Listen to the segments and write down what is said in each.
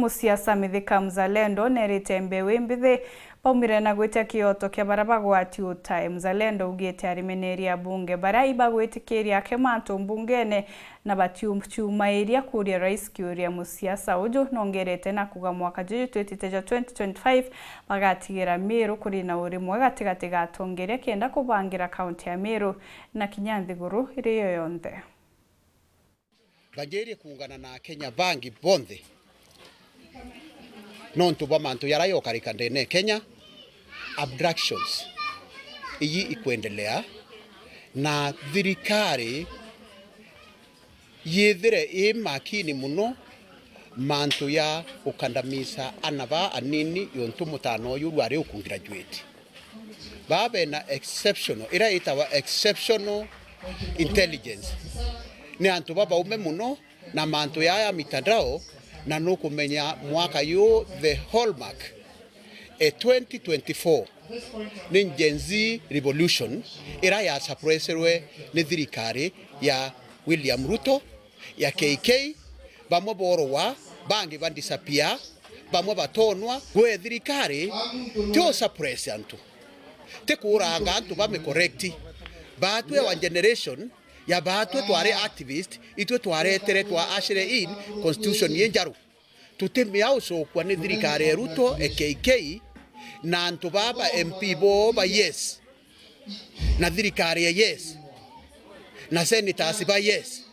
musiasa Mithika Mzalendo nerite mbewe mbithi paumire na gwite kioto kia baraba gwati utai. Mzalendo ugite arimeneria bunge bara iba gwitikiria kemanto mbungene na batiumairia kuria rais kiuria musiasa uju nongerete na kuga mwaka juju 2025 bagatigira Meru kuri na uri mwega tigatiga tongeria kenda kubangira kaunti ya Meru na Kinyanthiguru iri yoyonde. Banjeri kuungana na Kenya bangi bonthe nontu bamantu yarayo karikandene Kenya abductions iyi ikwendelea na thirikari yethire makini muno mantu ya ukandamisa anaba anini yontu mutano yuru ari ukungraduate babe na exceptional ira itawa exceptional intelligence ni antu baba ume muno na mantu ya mitandao na nukumenya mwaka yu the hallmark 2024 ni Gen Z revolution ira ya suppresserwe ni thirikari ya William Ruto ya KK bamwe borwa bangi bandisapia bamwe batonwa gwe thirikari tio suppress antu te kuranga antu bame correct batwe wa generation ya batwe tware activist itwe twaretere twa ashire in constitution yenjaru tutemia uso kwa ni thirikari Ruto KK na antu baba MP bo ba yes na thirikari ya yes na senators ba yes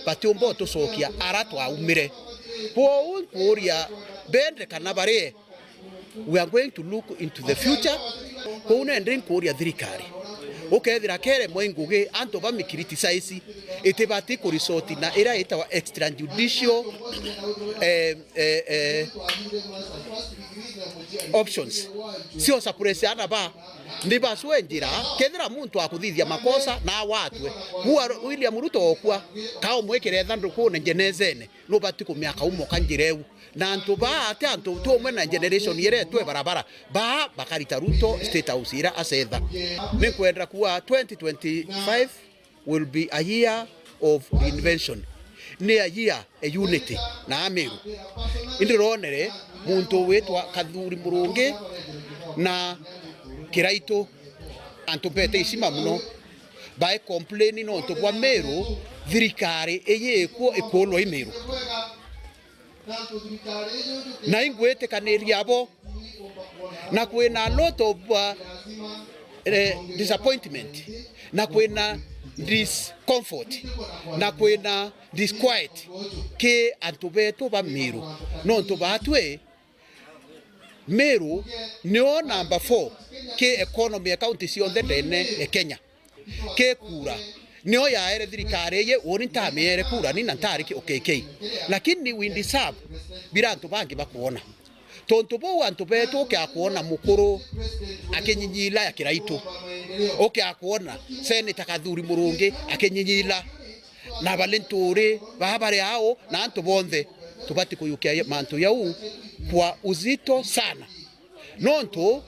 batumbo tusokia aratwa umire po kuria bendre kanabare. We are going to look into the future kuna ending kuria thirikari ukethira kere mwenguge anto ba criticize itibati ku resort na ira itawa extrajudicial options sio suppressiana ba ndiba swenjira kethira muntu akuthithia makosa na watwe kuwa William Ruto okwa kao mwekere thandu ku ne genezene no bati ku miaka umo kanjireu na antu ba ate antu to mwe na generation yere twe barabara ba bakarita Ruto state house ira asetha ni kwenda kuwa 2025 will be a year of reinvention ni a year a unity na Ameru indironere muntu wetwa Kathuri Murungi na Kiraito antu pete isima muno by complaining no to kwa Meru thirikari eyeko ekolo Meru na ingwete kaneria abo na kwena a lot of disappointment na kwena discomfort na kwena disquiet ke antu beto ba Meru no to batwe Meru no number 4 ke economy account si on the dene Kenya ke kura nio ya ere thirikari ye uri tamere kura ni nantari ki OKK lakini we deserve birantu bangi bakuona tonto bo antu beto ke akuona mukuru akenyinyila ya Kiraito oke akuona Senator Kathuri Murungi akenyinyila na Valentore bahabare hao na antu bonthe tubati kuyukia mantu yau kwa uzito sana nonto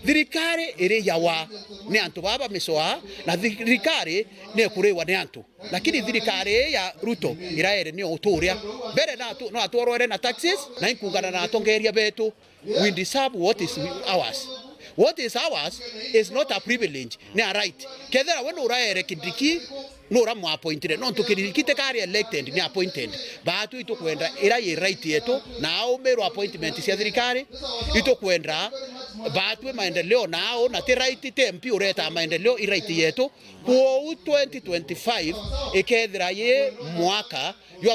thirikari iri yawa ni antu baba misoa na thirikari ne kurewa ni antu lakini thirikari ya Ruto iraere ni uturia bere na tu no atworore na taxes na inkungana na atongeria betu. We deserve what is ours. What is ours is not a privilege, ni a right. Kethera when uraere kidiki no ramu appointed no to kidikite kari elected ni appointed batu ito kwenda ira ye right yetu nao Meru appointment cia thirikari ito kwenda batu maendeleo nao na te right tempi ureta maendeleo i right yetu kwa 2025 ikethira ye mwaka you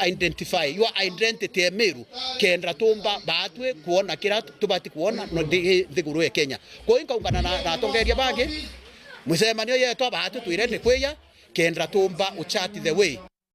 identify your identity ya Meru kendra tumba batwe kuona kira tubati kuona no thiguru ya Kenya kwa inkaungana na tongeria bangi musemanio yetu abatu twirete kweya kendra tumba uchati the way.